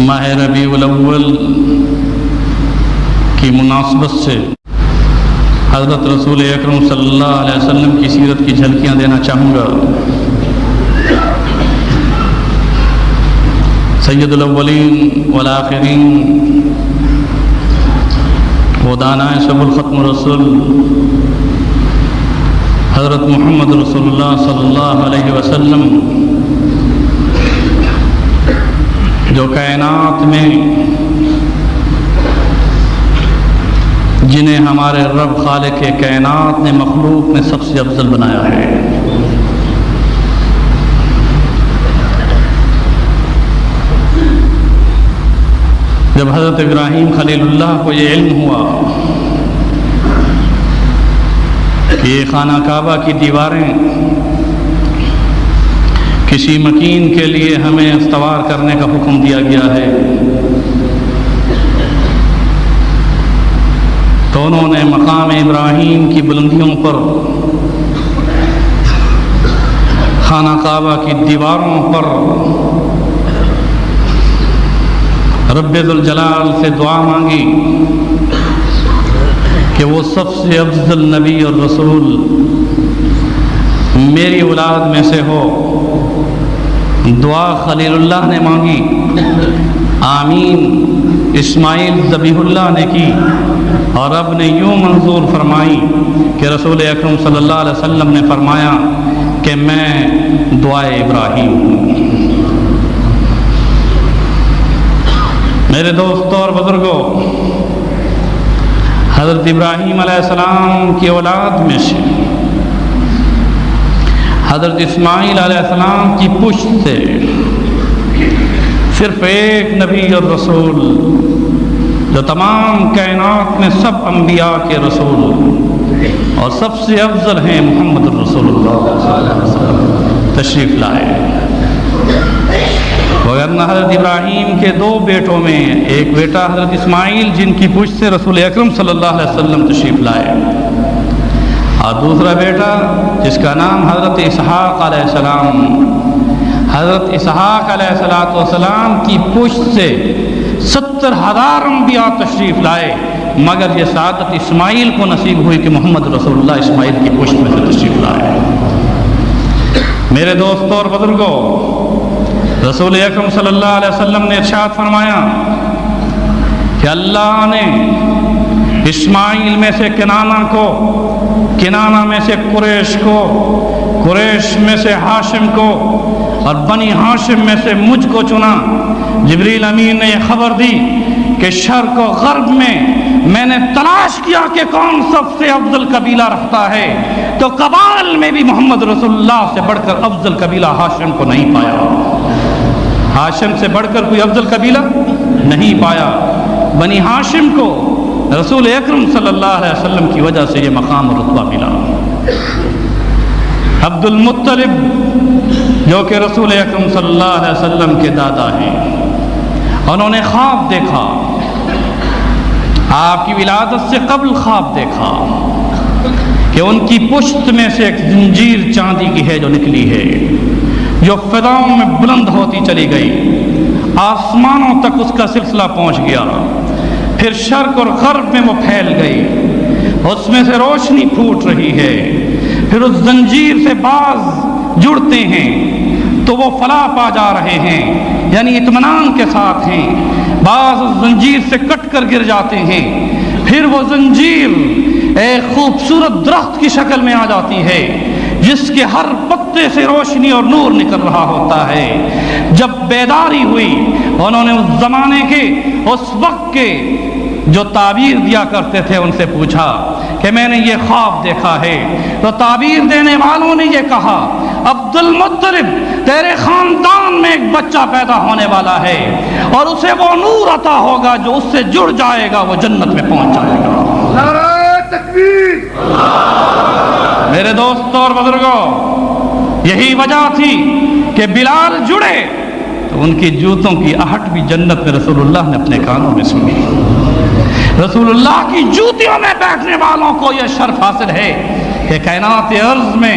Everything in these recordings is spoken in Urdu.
ماہ ربیع الاول کی مناسبت سے حضرت رسول اکرم صلی اللہ علیہ وسلم کی سیرت کی جھلکیاں دینا چاہوں گا۔ سید الاولین والآخرین و دانائے سب الختم رسول حضرت محمد رسول اللہ صلی اللہ علیہ وسلم جو کائنات میں جنہیں ہمارے رب خالق کائنات نے مخلوق میں سب سے افضل بنایا ہے۔ جب حضرت ابراہیم خلیل اللہ کو یہ علم ہوا کہ یہ خانہ کعبہ کی دیواریں کسی مکین کے لیے ہمیں استوار کرنے کا حکم دیا گیا ہے، تو انہوں نے مقام ابراہیم کی بلندیوں پر خانہ کعبہ کی دیواروں پر رب ذوالجلال سے دعا مانگی کہ وہ سب سے افضل نبی اور رسول میری اولاد میں سے ہو۔ دعا خلیل اللہ نے مانگی، آمین اسماعیل ذبیح اللہ نے کی، اور رب نے یوں منظور فرمائی کہ رسول اکرم صلی اللہ علیہ وسلم نے فرمایا کہ میں دعائے ابراہیم ہوں۔ میرے دوستوں اور بزرگوں، حضرت ابراہیم علیہ السلام کی اولاد میں سے حضرت اسماعیل علیہ السلام کی پشت سے صرف ایک نبی اور رسول جو تمام کائنات میں سب انبیاء کے رسول اور سب سے افضل ہیں محمد رسول اللہ صلی اللہ علیہ وسلم تشریف لائے۔ وگرنہ حضرت ابراہیم کے دو بیٹوں میں ایک بیٹا حضرت اسماعیل جن کی پشت سے رسول اکرم صلی اللہ علیہ وسلم تشریف لائے، اور دوسرا بیٹا جس کا نام حضرت اسحاق علیہ السلام، حضرت اسحاق علیہ السلام کی پشت سے 70,000 انبیاء تشریف لائے، مگر یہ سعادت اسماعیل کو نصیب ہوئی کہ محمد رسول اللہ اسماعیل کی پشت میں سے تشریف لائے۔ میرے دوستوں اور بزرگوں، رسول اکرم صلی اللہ علیہ وسلم نے ارشاد فرمایا کہ اللہ نے اسماعیل میں سے کنانہ کو، کنانہ میں سے قریش کو، قریش میں سے ہاشم کو، اور بنی ہاشم میں سے مجھ کو چنا۔ جبریل امین نے یہ خبر دی کہ شرق و غرب میں نے تلاش کیا کہ کون سب سے افضل قبیلہ رکھتا ہے، تو قبائل میں بھی محمد رسول اللہ سے بڑھ کر افضل قبیلہ ہاشم کو نہیں پایا۔ ہاشم سے بڑھ کر کوئی افضل قبیلہ نہیں پایا۔ بنی ہاشم کو رسول اکرم صلی اللہ علیہ وسلم کی وجہ سے یہ مقام اور رتبہ ملا۔ عبد المطلب جو کہ رسول اکرم صلی اللہ علیہ وسلم کے دادا ہیں، انہوں نے خواب دیکھا، آپ کی ولادت سے قبل خواب دیکھا کہ ان کی پشت میں سے ایک زنجیر چاندی کی ہے جو نکلی ہے، جو فضاؤں میں بلند ہوتی چلی گئی، آسمانوں تک اس کا سلسلہ پہنچ گیا، پھر شرق اور غرب میں وہ پھیل گئی، اس میں سے روشنی پھوٹ رہی ہے، پھر اس زنجیر سے بعض جڑتے ہیں تو وہ فلاح پا جا رہے ہیں، یعنی اطمینان کے ساتھ ہیں، بعض اس زنجیر سے کٹ کر گر جاتے ہیں، پھر وہ زنجیر ایک خوبصورت درخت کی شکل میں آ جاتی ہے جس کے ہر پتے سے روشنی اور نور نکل رہا ہوتا ہے۔ جب بیداری ہوئی، انہوں نے اس زمانے کے، اس وقت کے جو تعبیر دیا کرتے تھے ان سے پوچھا کہ میں نے یہ خواب دیکھا ہے، تو تعبیر دینے والوں نے یہ کہا عبد المطلب تیرے خاندان میں ایک بچہ پیدا ہونے والا ہے، اور اسے وہ نور عطا ہوگا جو اس سے جڑ جائے گا وہ جنت میں پہنچ جائے گا۔ نعرہ تکبیر! میرے دوستوں اور بزرگوں، یہی وجہ تھی کہ بلال جڑے تو ان کی جوتوں کی آہٹ بھی جنت میں رسول اللہ نے اپنے کانوں میں سنی۔ رسول اللہ کی جوتیوں میں بیٹھنے والوں کو یہ شرف حاصل ہے کہ کائنات ارض میں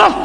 10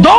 2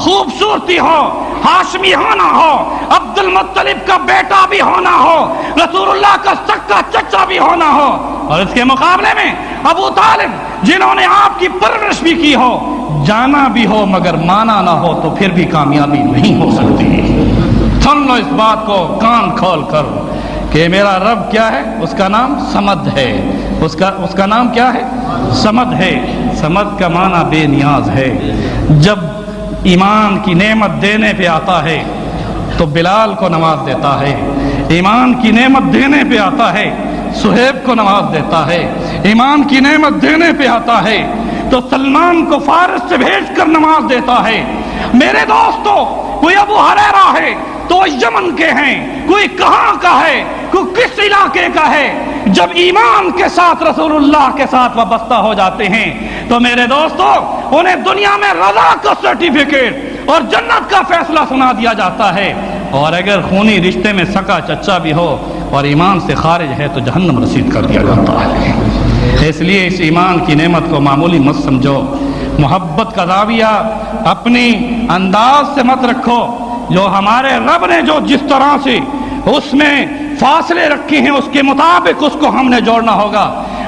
خوبصورتی ہو، ہاشمی ہونا ہو، عبد المطلب کا بیٹا بھی ہونا ہو، رسول اللہ کا سکا چچا بھی ہونا ہو، اور اس کے مقابلے میں ابو طالب جنہوں نے آپ کی پرورش بھی کی ہو، جانا بھی ہو مگر مانا نہ ہو تو پھر بھی کامیابی نہیں ہو سکتی۔ سن لو اس بات کو کان کھول کر کہ میرا رب کیا ہے؟ اس کا نام صمد ہے۔ اس کا نام کیا ہے؟ صمد ہے۔ صمد کا معنی بے نیاز ہے۔ جب ایمان کی نعمت دینے پہ آتا ہے تو بلال کو نواز دیتا ہے، ایمان کی نعمت دینے پہ آتا ہے صہیب کو نواز دیتا ہے، ایمان کی نعمت دینے پہ آتا ہے تو سلمان کو فارس سے بھیج کر نواز دیتا ہے۔ میرے دوستو، کوئی ابو ہریرہ ہے تو یمن کے ہیں، کوئی کہاں کا ہے، کوئی کس علاقے کا ہے، جب ایمان کے ساتھ رسول اللہ کے ساتھ وابستہ ہو جاتے ہیں تو میرے دوستو انہیں دنیا میں رضا کا سرٹیفکیٹ اور جنت کا فیصلہ سنا دیا جاتا ہے، اور اگر خونی رشتے میں سکا چچا بھی ہو اور ایمان سے خارج ہے تو جہنم رسید کر دیا جاتا ہے۔ اس لیے اس ایمان کی نعمت کو معمولی مت سمجھو، محبت کا زاویہ اپنی انداز سے مت رکھو۔ جو ہمارے رب نے جو جس طرح سے اس میں فاصلے رکھے ہیں اس کے مطابق اس کو ہم نے جوڑنا ہوگا۔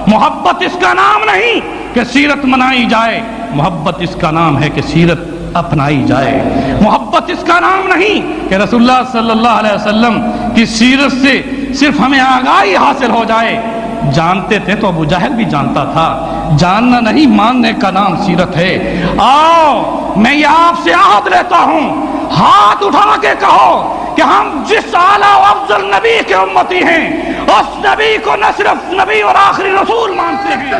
محبت اس کا نام نہیں کہ سیرت منائی جائے، محبت اس کا نام ہے کہ سیرت اپنائی جائے۔ محبت اس کا نام نہیں کہ رسول اللہ صلی اللہ علیہ وسلم کی سیرت سے صرف ہمیں آگاہی حاصل ہو جائے۔ جانتے تھے تو ابو جہل بھی جانتا تھا، جاننا نہیں ماننے کا نام سیرت ہے۔ آؤ میں یہ آپ سے عہد لیتا ہوں، ہاتھ اٹھا کے کہو کہ ہم جس اعلیٰ و افضل نبی کے امتی ہیں اس نبی کو نہ صرف نبی اور آخری رسول مانتے ہیں۔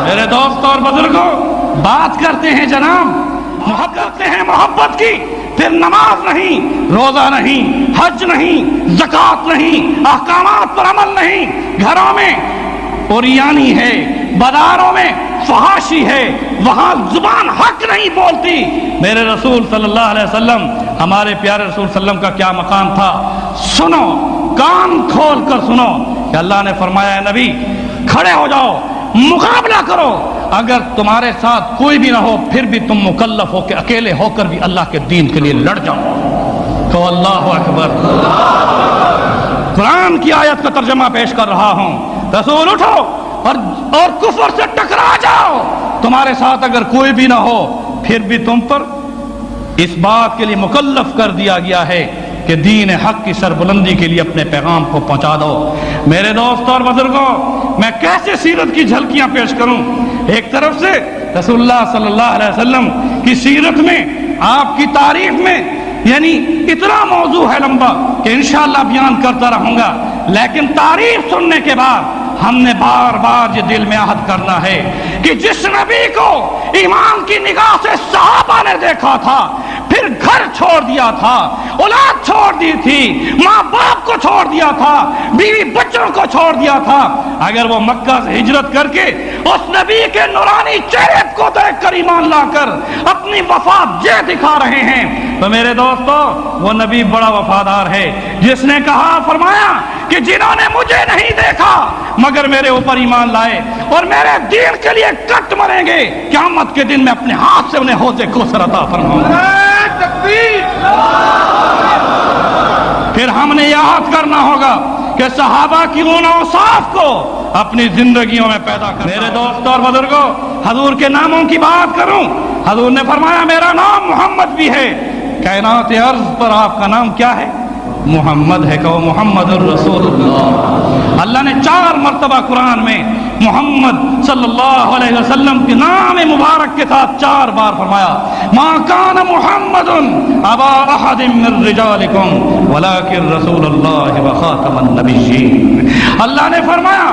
میرے دوست اور بزرگوں، بات کرتے ہیں جناب محبت کرتے ہیں محبت کی، پھر نماز نہیں، روزہ نہیں، حج نہیں، زکوٰۃ نہیں، احکامات پر عمل نہیں، گھروں میں اوریانی ہے، بازاروں میں فحاشی ہے، وہاں زبان حق نہیں بولتی۔ میرے رسول صلی اللہ علیہ وسلم، ہمارے پیارے رسول صلی اللہ علیہ وسلم کا کیا مقام تھا؟ سنو، کان کھول کر سنو کہ اللہ نے فرمایا ہے نبی کھڑے ہو جاؤ، مقابلہ کرو، اگر تمہارے ساتھ کوئی بھی نہ ہو پھر بھی تم مکلف ہو کہ اکیلے ہو کر بھی اللہ کے دین کے لیے لڑ جاؤ۔ تو اللہ اکبر، قرآن کی آیت کا ترجمہ پیش کر رہا ہوں، رسول اٹھو اور کفر سے ٹکرا جاؤ، تمہارے ساتھ اگر کوئی بھی نہ ہو پھر بھی تم پر اس بات کے لیے مکلف کر دیا گیا ہے کہ دین حق کی سربلندی کے لیے اپنے پیغام کو پہنچا دو۔ میرے دوست اور بزرگوں، میں کیسے سیرت کی جھلکیاں پیش کروں؟ ایک طرف سے رسول اللہ صلی اللہ علیہ وسلم کی سیرت میں، آپ کی تعریف میں، یعنی اتنا موضوع ہے لمبا کہ انشاءاللہ بیان کرتا رہوں گا، لیکن تعریف سننے کے بعد ہم نے بار بار یہ دل میں عہد کرنا ہے کہ جس نبی کو ایمان کی نگاہ سے صحابہ نے دیکھا تھا، پھر گھر چھوڑ دیا تھا، اولاد چھوڑ دی تھی، ماں باپ کو چھوڑ دیا تھا، بیوی بچوں کو چھوڑ دیا تھا، اگر وہ مکہ سے ہجرت کر کے اس نبی کے نورانی چہرے کو دیکھ کر ایمان لا کر اپنی وفات یہ دکھا رہے ہیں تو میرے دوستو وہ نبی بڑا وفادار ہے جس نے کہا، فرمایا کہ جنہوں نے مجھے نہیں دیکھا مگر میرے اوپر ایمان لائے اور میرے دین کے لیے کٹ مریں گے، قیامت کے دن میں اپنے ہاتھ سے انہیں حوض کوثر عطا فرماؤں گا۔ پھر ہم نے یاد کرنا ہوگا کہ صحابہ کی ان اوصاف کو اپنی زندگیوں میں پیدا کر۔ میرے دوست اور بزرگوں، حضور کے ناموں کی بات کروں، حضور نے فرمایا میرا نام محمد بھی ہے، کائنات ارض پر آپ کا نام کیا ہے؟ محمد ہے، کہو محمد الرسول اللہ۔ اللہ نے 4 مرتبہ قرآن میں محمد صلی اللہ علیہ وسلم کے نام مبارک کے ساتھ 4 بار فرمایا، ما کان محمد ابا احد من رجالکم ولکن رسول اللہ وخاتم النبیین۔ اللہ نے فرمایا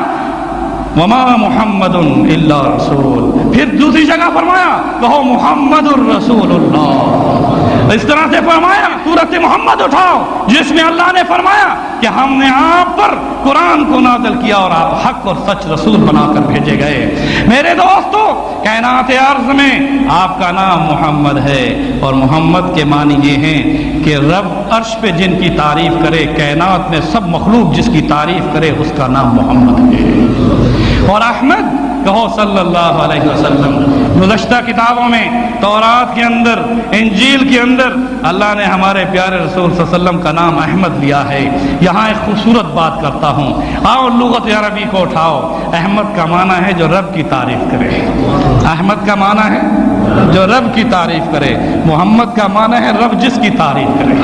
وما محمد الا رسول، پھر دوسری جگہ فرمایا کہو محمد الرسول اللہ۔ اس طرح سے فرمایا سورۃ محمد اٹھاؤ جس میں اللہ نے فرمایا کہ ہم نے آپ پر قرآن کو نازل کیا اور آپ حق اور سچ رسول بنا کر بھیجے گئے۔ میرے دوستو، کائنات ارض میں آپ کا نام محمد ہے، اور محمد کے معنی یہ ہیں کہ رب عرش پہ جن کی تعریف کرے، کائنات میں سب مخلوق جس کی تعریف کرے اس کا نام محمد ہے، اور احمد کہو صلی اللہ علیہ وسلم۔ گزشتہ کتابوں میں تورات کے اندر، انجیل کے اندر اللہ نے ہمارے پیارے رسول صلی اللہ علیہ وسلم کا نام احمد لیا ہے۔ یہاں ایک خوبصورت بات کرتا ہوں، آؤ لغت عربی کو اٹھاؤ۔ احمد کا معنی ہے جو رب کی تعریف کرے۔ احمد کا معنی ہے جو رب کی تعریف کرے۔ محمد کا معنی ہے رب جس کی تعریف کرے۔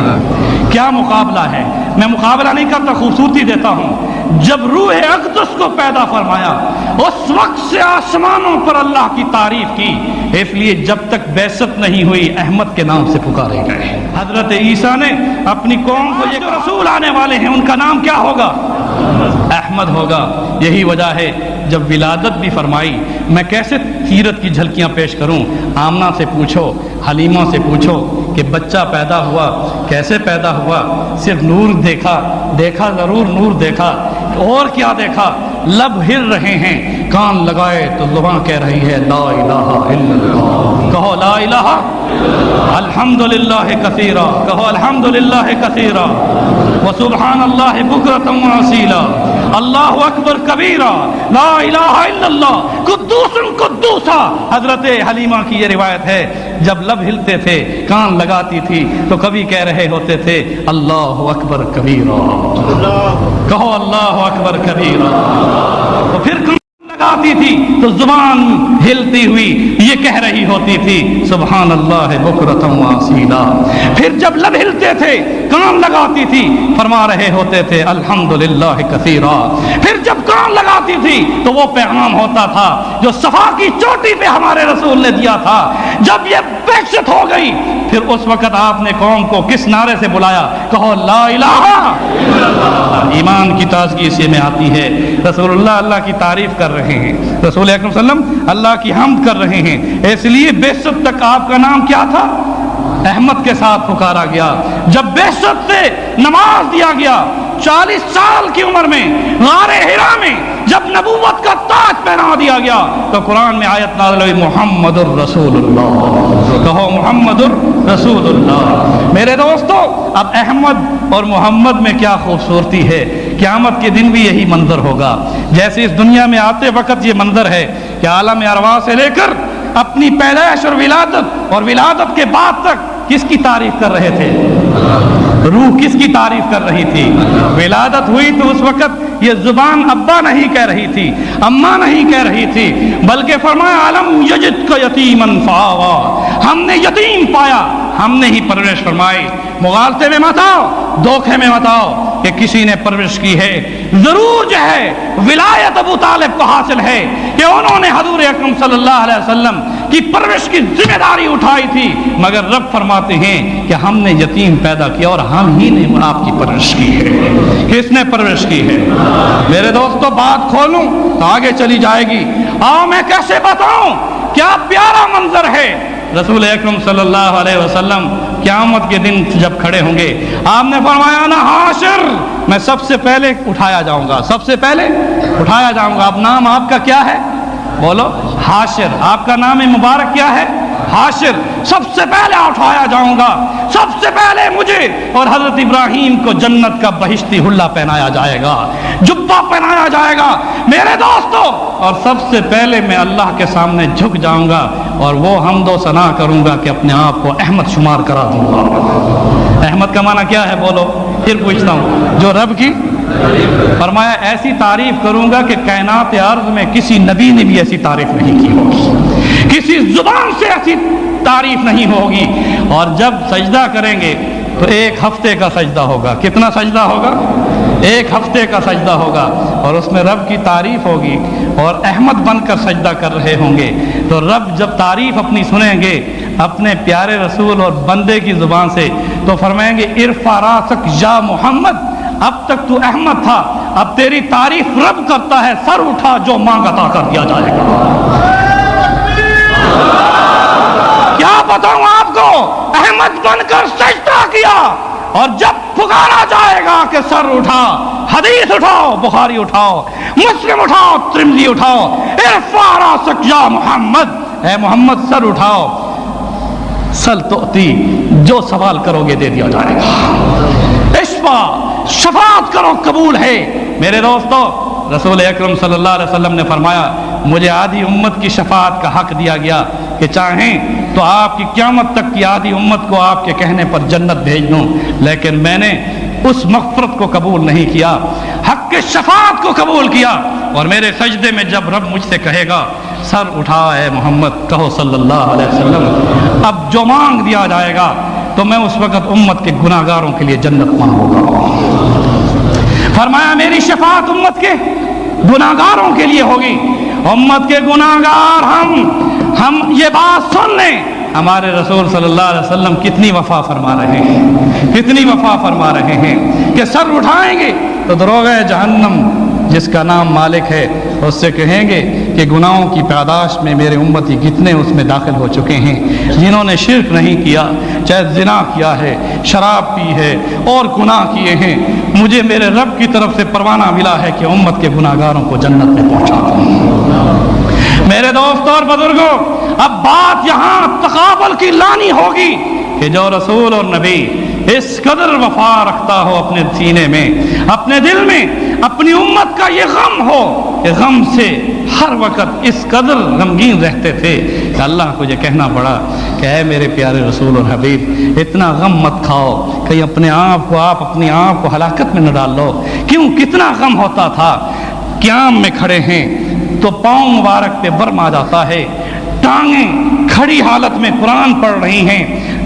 کیا مقابلہ ہے؟ میں مقابلہ نہیں کرتا، خوبصورتی دیتا ہوں۔ جب روح اقدس کو پیدا فرمایا اس وقت سے آسمانوں پر اللہ کی تعریف کی، اس لیے جب تک بعثت نہیں ہوئی احمد کے نام سے پکارے گئے۔ حضرت عیسیٰ نے اپنی قوم کو یہ رسول آنے والے ہیں، ان کا نام کیا ہوگا؟ احمد ہوگا۔ یہی وجہ ہے جب ولادت بھی فرمائی، میں کیسے سیرت کی جھلکیاں پیش کروں؟ آمنہ سے پوچھو، حلیمہ سے پوچھو کہ بچہ پیدا ہوا کیسے پیدا ہوا؟ صرف نور دیکھا ضرور نور دیکھا، اور کیا دیکھا؟ لب ہل رہے ہیں، کان لگائے تو زبان کہہ رہی ہے لا الہ الا اللہ۔ کہو لا الہ، الحمدللہ کثیرا، کہو الحمدللہ کثیرا، وسبحان اللہ بکرۃ واصیلا، اللہ اکبر کبیرا، لا الہ الا اللہ، قدوس قدوسا۔ حضرت حلیمہ کی یہ روایت ہے، جب لب ہلتے تھے، کان لگاتی تھی تو کبھی کہہ رہے ہوتے تھے اللہ اکبر کبیرا، کہو اللہ اکبر کبیرا، تو پھر لگاتی تھی تو زبان ہلتی ہوئی یہ کہہ رہی ہوتی تھی سبحان اللہ بکرۃ واصیلا۔ پھر جب لب ہلتے تھے، کان لگاتی تھی، فرما رہے ہوتے تھے الحمدللہ کثیرا۔ پھر جب کان لگاتی تھی تو وہ پیغام ہوتا تھا جو صفا کی چوٹی پہ ہمارے رسول نے دیا تھا۔ جب یہ بعثت ہو گئی، پھر اس وقت آپ نے قوم کو کس نعرے سے بلایا؟ کہو لا الہ۔ ایمان کی تازگی اسی میں آتی ہے۔ رسول اللہ کی تعریف کر رہے ہیں، رسول اکرم صلی اللہ علیہ وسلم اللہ کی حمد کر رہے ہیں، اس لیے بعثت تک آپ کا نام کیا تھا؟ احمد کے ساتھ پکارا گیا۔ جب بعثت سے نماز دیا گیا، 40 سال کی عمر میں غار حرا میں جب نبوت کا تاج پہنا دیا گیا تو قرآن میں آیت نازل ہوئی محمد الرسول اللہ، کہو محمد الرسول اللہ۔ میرے دوستو، اب احمد اور محمد میں کیا خوبصورتی ہے۔ قیامت کے دن بھی یہی منظر ہوگا، جیسے اس دنیا میں آتے وقت یہ منظر ہے کہ عالم ارواح سے لے کر اپنی پیدائش اور ولادت کے بعد تک کس کی تعریف کر رہے تھے؟ روح کس کی تعریف کر رہی تھی؟ ولادت ہوئی تو اس وقت یہ زبان ابا نہیں کہہ رہی تھی، اماں نہیں کہہ رہی تھی، بلکہ فرمایا علم یجد کا یتیمن فآوا، ہم نے یتیم پایا، ہم نے ہی پرورش فرمائی۔ مغالطے میں مت آؤ، دھوکے میں مت آؤ کہ کسی نے پرورش کی ہے۔ ضرور جو ہے ولایت ابو طالب کو حاصل ہے کہ انہوں نے حضور اکرم صلی اللہ علیہ وسلم کی پرورش کی ذمہ داری اٹھائی تھی، مگر رب فرماتے ہیں کہ ہم نے یتیم پیدا کیا اور ہم ہی نے آپ کی پرورش کی ہے۔ کس نے پرورش کی ہے؟ میرے دوستو، بات کھولوں تو آگے چلی جائے گی۔ آؤ میں کیسے بتاؤں، کیا پیارا منظر ہے۔ رسول اکرم صلی اللہ علیہ وسلم قیامت کے دن جب کھڑے ہوں گے، آپ نے فرمایا نا حاشر، میں سب سے پہلے اٹھایا جاؤں گا، سب سے پہلے اٹھایا جاؤں گا۔ اب نام آپ کا کیا ہے؟ بولو حاشر۔ آپ کا نام مبارک کیا ہے؟ حاشر۔ سب سے پہلے اٹھایا جاؤں گا، سب سے پہلے مجھے اور حضرت ابراہیم کو جنت کا بہشتی حلہ پہنایا جائے گا، جبہ پہنایا جائے گا میرے دوستو، اور سب سے پہلے میں اللہ کے سامنے جھک جاؤں گا اور وہ حمد و ثنا کروں گا کہ اپنے آپ کو احمد شمار کرا دوں گا۔ احمد کا معنی کیا ہے؟ بولو، پھر پوچھتا ہوں۔ جو رب کی فرمایا ایسی تعریف کروں گا کہ کائنات ارض میں کسی نبی نے بھی ایسی تعریف نہیں کی ہوگی، کسی زبان سے ایسی تعریف نہیں ہوگی۔ اور جب سجدہ کریں گے تو 1 ہفتے کا سجدہ ہوگا۔ کتنا سجدہ ہوگا؟ 1 ہفتے کا سجدہ ہوگا، اور اس میں رب کی تعریف ہوگی اور احمد بن کر سجدہ کر رہے ہوں گے۔ تو رب جب تعریف اپنی سنیں گے اپنے پیارے رسول اور بندے کی زبان سے تو فرمائیں گے ارفع راسک یا محمد، اب تک تو احمد تھا، اب تیری تعریف رب کرتا ہے، سر اٹھا جو مانگ عطا کر دیا جائے گا۔ کیا بتاؤں آپ کو، احمد بن کر سجدہ کیا، اور جب پکارا جائے گا کہ سر اٹھا، حدیث اٹھاؤ، بخاری اٹھاؤ، مسلم اٹھاؤ، ترمذی اٹھاؤ، ارفع راسک یا محمد، اے محمد سر اٹھاؤ، سل تؤتی، جو سوال کرو گے دے دیا جائے گا، اشفا، شفاعت کرو قبول ہے۔ میرے دوستو، رسول اکرم صلی اللہ علیہ وسلم نے فرمایا مجھے آدھی امت کی شفاعت کا حق دیا گیا کہ چاہیں تو آپ کی قیامت تک کی آدھی امت کو آپ کے کہنے پر جنت بھیج دوں، لیکن میں نے اس مغفرت کو قبول نہیں کیا، حق کے شفاعت کو قبول کیا۔ اور میرے سجدے میں جب رب مجھ سے کہے گا سر اٹھا اے محمد، کہو صلی اللہ علیہ وسلم، اب جو مانگ دیا جائے گا، تو میں اس وقت امت کے گناہ گاروں کے لیے جنت مانگوں گا۔ فرمایا میری شفاعت امت کے گناہ گاروں کے لیے ہوگی، امت کے گناہ گار ہم یہ بات سن لیں، ہمارے رسول صلی اللہ علیہ وسلم کتنی وفا فرما رہے ہیں، کتنی وفا فرما رہے ہیں کہ سر اٹھائیں گے تو دروغہ جہنم جس کا نام مالک ہے اس سے کہیں گے کہ گناہوں کی پاداش میں میرے امتی کتنے اس میں داخل ہو چکے ہیں، جنہوں نے شرک نہیں کیا، چاہے زنا کیا ہے، شراب پی ہے اور گناہ کیے ہیں، مجھے میرے رب کی طرف سے پروانہ ملا ہے کہ امت کے گناہ گاروں کو جنت میں پہنچا دوں۔ میرے دوستوں اور بزرگوں، اب بات یہاں تقابل کی لانی ہوگی کہ جو رسول اور نبی اس قدر وفا رکھتا ہو اپنے سینے میں، اپنے دل میں، اپنی امت کا یہ غم ہو کہ غم سے ہر وقت اس قدر غمگین رہتے تھے کہ اللہ کو یہ کہنا پڑا کہ اے میرے پیارے رسول اور حبیب، اتنا غم مت کھاؤ کہ اپنے آپ اپنی آپ کو ہلاکت میں نہ ڈال لو۔ کیوں کتنا غم ہوتا تھا، قیام میں کھڑے ہیں تو پاؤں مبارک پہ برم آ جاتا ہے، ٹانگیں کھڑی حالت میں قرآن پڑھ رہی ہیں،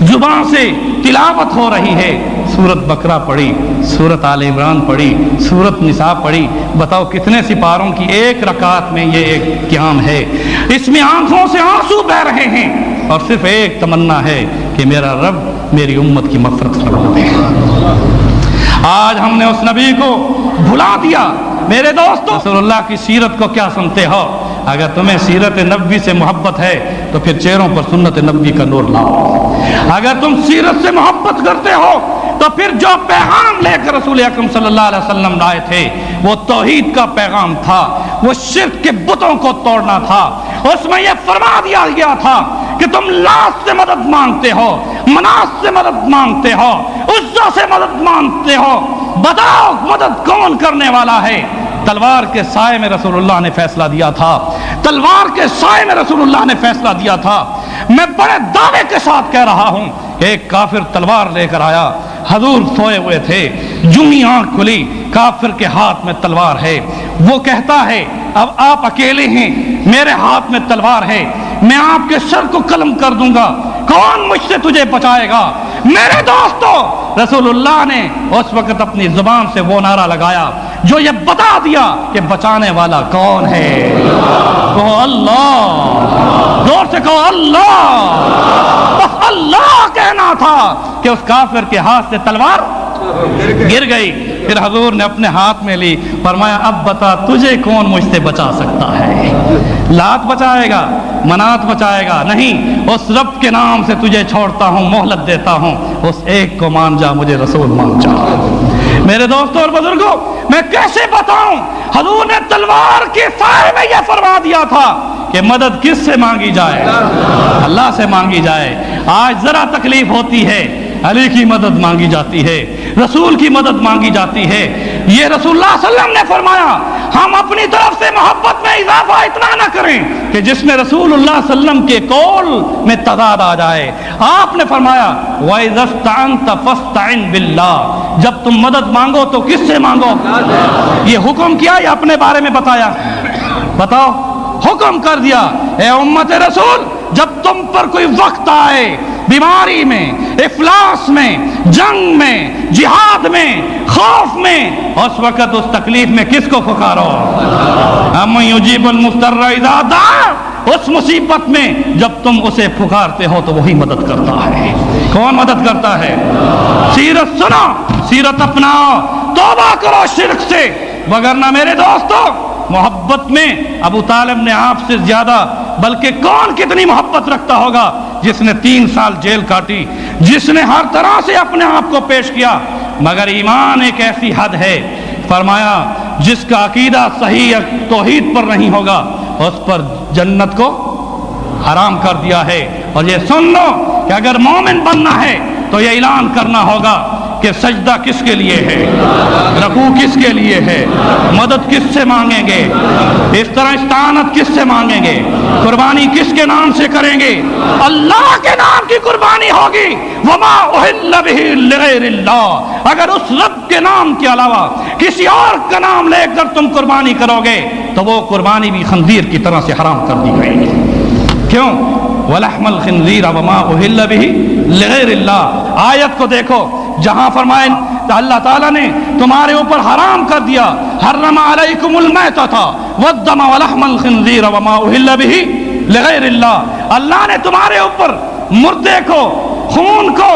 زبان سے تلاوت ہو رہی ہے، سورت بقرہ پڑھی، سورت آل عمران پڑھی، سورت نساء پڑھی، بتاؤ کتنے سپاروں کی ایک رکعت میں یہ ایک قیام ہے، اس میں آنکھوں سے آنسو بہ رہے ہیں اور صرف ایک تمنا ہے کہ میرا رب میری امت کی مغفرت فرما دے۔ آج ہم نے اس نبی کو بھلا دیا۔ میرے دوستو، رسول اللہ کی سیرت کو کیا سنتے ہو؟ اگر تمہیں سیرت نبوی سے محبت ہے تو پھر چہروں پر سنت نبوی کا نور لاؤ۔ اگر تم سیرت سے محبت کرتے ہو تو پھر جو پیغام لے کر رسول اکرم صلی اللہ علیہ وسلم لائے تھے وہ توحید کا پیغام تھا، وہ شرک کے بتوں کو توڑنا تھا۔ اس میں یہ فرما دیا گیا تھا کہ تم لات سے مدد مانگتے ہو، منات سے مدد مانگتے ہو، عزا سے مدد مانگتے ہو، بتاؤ مدد کون کرنے والا ہے؟ تلوار کے سائے میں رسول اللہ نے فیصلہ دیا تھا، تلوار کے سائے میں رسول اللہ نے فیصلہ دیا تھا۔ میں بڑے دعوے کے ساتھ کہہ رہا ہوں، ایک کافر تلوار لے کر آیا، حضور سوئے ہوئے تھے، جو ہی آنکھ کھلی کافر کے ہاتھ میں تلوار ہے، وہ کہتا ہے اب آپ اکیلے ہیں، میرے ہاتھ میں تلوار ہے، میں آپ کے سر کو قلم کر دوں گا، کون مجھ سے تجھے بچائے گا؟ میرے دوستو، رسول اللہ نے اس وقت اپنی زبان سے وہ نعرہ لگایا جو یہ بتا دیا کہ بچانے والا کون ہے۔ کہو اللہ، زور سے کہو اللہ۔ بس اللہ کہنا تھا کہ اس کافر کے ہاتھ سے تلوار گر گئی۔ پھر حضور نے اپنے ہاتھ میں لی، فرمایا اب بتا تجھے کون مجھ سے بچا سکتا ہے؟ لات بچائے گا، منات بچائے گا؟ نہیں، اس رب کے نام سے تجھے چھوڑتا ہوں، مہلت دیتا ہوں، اس ایک کو مان جا، مجھے رسول مان جا۔ میرے دوستوں اور بزرگوں، میں کیسے بتاؤں؟ حضور نے تلوار کے سائے میں یہ فرما دیا تھا کہ مدد کس سے مانگی جائے؟ اللہ سے مانگی جائے۔ آج ذرا تکلیف ہوتی ہے، علی کی مدد مانگی جاتی ہے، رسول کی مدد مانگی جاتی ہے۔ یہ رسول اللہ صلی اللہ علیہ وسلم نے فرمایا ہم اپنی طرف سے محبت میں اضافہ اتنا نہ کریں کہ جس میں رسول اللہ صلی اللہ علیہ وسلم کے قول میں تضاد آ جائے۔ آپ نے فرمایا وَإِذَا اسْتَعَنْتَ فَاسْتَعِنْ بِاللَّهِ، جب تم مدد مانگو تو کس سے مانگو؟ یہ حکم کیا یا اپنے بارے میں بتایا؟ بتاؤ، حکم کر دیا اے امت رسول، جب تم پر کوئی وقت آئے، بیماری میں، افلاس میں، جنگ میں، جہاد میں، خوف میں، اس وقت اس تکلیف میں کس کو پکارو؟ اَمَّن يُجِيبُ الْمُضْطَرَّ إِذَا دَعَاهُ، اس مصیبت میں جب تم اسے پکارتے ہو تو وہی مدد کرتا ہے۔ کون مدد کرتا ہے؟ سیرت سنو، سیرت اپناؤ، توبہ کرو شرک سے، وگرنہ میرے دوستو محبت میں ابو طالب نے آپ سے زیادہ بلکہ کون کتنی محبت رکھتا ہوگا جس نے 3 سال جیل کاٹی، جس نے ہر طرح سے اپنے آپ کو پیش کیا، مگر ایمان ایک ایسی حد ہے، فرمایا جس کا عقیدہ صحیح توحید پر نہیں ہوگا اس پر جنت کو حرام کر دیا ہے۔ اور یہ سن لو کہ اگر مومن بننا ہے تو یہ اعلان کرنا ہوگا کہ سجدہ کس کے لیے ہے، رکوع کس کے لیے ہے، مدد کس سے مانگیں گے، اس طرح استعانت کس سے مانگیں گے، قربانی کس کے نام سے کریں گے؟ اللہ کے نام کی قربانی ہوگی۔ وما اہل بہ لغیر اللہ، اگر اس رب کے نام کے علاوہ کسی اور کا نام لے کر تم قربانی کرو گے تو وہ قربانی بھی خنزیر کی طرح سے حرام کر دی گئی۔ کیوں؟ وَلَحْمَ الْخِنْزِيرَ وَمَا أُهِلَّ بِهِ لِغَيْرِ اللَّهِ، آیت کو دیکھو جہاں فرمائے اللہ تعالیٰ نے تمہارے اوپر حرام کر دیا، حرم علیکم المیتۃ والدم ولحم الخنزیر وما أُهِلَّ بِهِ لِغَيْرِ اللَّهِ، اللہ نے تمہارے اوپر مردے کو، خون کو،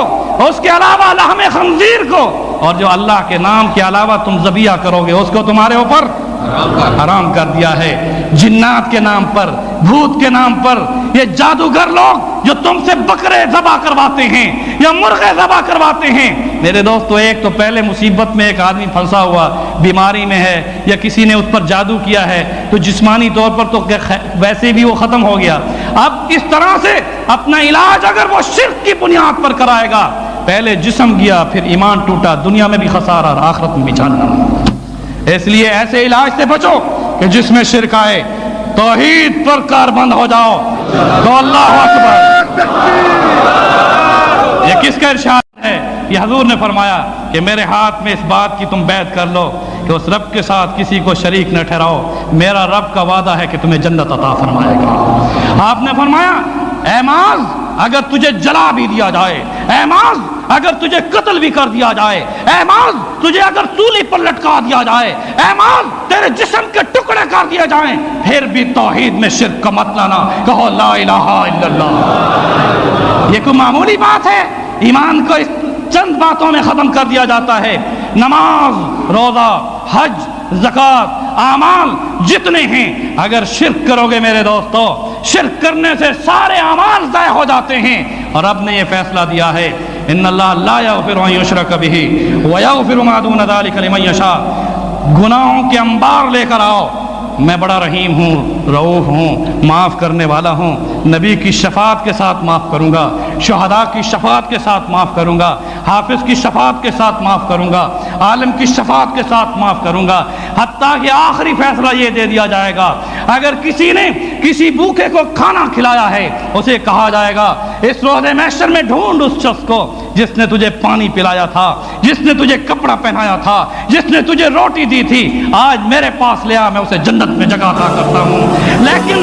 اس کے علاوہ لحم خنزیر کو، اور جو اللہ کے نام کے علاوہ تم ذبیحہ کرو گے اس کو تمہارے اوپر حرام کر دیا ہے۔ جنات کے نام پر، بھوت کے نام پر، یہ جادوگر لوگ جو تم سے بکرے ذبح کرواتے ہیں یا مرغے ذبح کرواتے ہیں، میرے دوستو ایک تو پہلے مصیبت میں ایک آدمی پھنسا ہوا بیماری میں ہے یا کسی نے اس پر جادو کیا ہے تو جسمانی طور پر تو ویسے بھی وہ ختم ہو گیا، اب اس طرح سے اپنا علاج اگر وہ شرک کی بنیاد پر کرائے گا، پہلے جسم گیا پھر ایمان ٹوٹا، دنیا میں بھی خسارہ اور آخرت میں بھی جہنم۔ اس لیے ایسے علاج سے بچو کہ جس میں شرک آئے، توحید پر کاربند ہو جاؤ تو اللہ اکبر۔ یہ کس کا ارشاد ہے؟ یہ حضور نے فرمایا کہ میرے ہاتھ میں اس بات کی تم بیعت کر لو کہ اس رب کے ساتھ کسی کو شریک نہ ٹھہراؤ، میرا رب کا وعدہ ہے کہ تمہیں جنت عطا فرمائے گا۔ آپ نے فرمایا اے معاذ اگر تجھے جلا بھی دیا جائے، اے معاذ اگر تجھے قتل بھی کر دیا جائے، اے معاذ تجھے اگر سولی پر لٹکا دیا جائے، اے معاذ تیرے جسم کے ٹکڑے کر دیے جائیں، پھر بھی توحید میں شرک کا مت لانا، کہو لا الہ الا اللہ۔ یہ کوئی معمولی بات ہے؟ ایمان کو اس چند باتوں میں ختم کر دیا جاتا ہے۔ نماز، روزہ، حج، زکوٰۃ، اعمال جتنے ہیں، اگر شرک کرو گے میرے دوستو، شرک کرنے سے سارے اعمال ضائع ہو جاتے ہیں، اور رب نے یہ فیصلہ دیا ہے ان اللہ لا یغفر ان یشرک بہ ویغفر ما دون ذلک لمن یشاء۔ گناہوں کے انبار لے کر آؤ، میں بڑا رحیم ہوں، رؤوف ہوں، معاف کرنے والا ہوں، نبی کی شفاعت کے ساتھ معاف کروں گا، شہداء کی شفاعت کے ساتھ معاف کروں گا، حافظ کی شفاعت کے ساتھ معاف کروں گا، عالم کی شفاعت کے ساتھ معاف کروں گا، حتیٰ کہ آخری فیصلہ یہ دے دیا جائے گا اگر کسی نے کسی بھوکے کو کھانا کھلایا ہے، اسے کہا جائے گا اس روز محشر میں ڈھونڈ اس شخص کو جس نے تجھے پانی پلایا تھا، جس نے تجھے کپڑا پہنایا تھا، جس نے تجھے روٹی دی تھی، آج میرے پاس لے آ، میں اسے جنت میں جگہ عطا کرتا ہوں۔ لیکن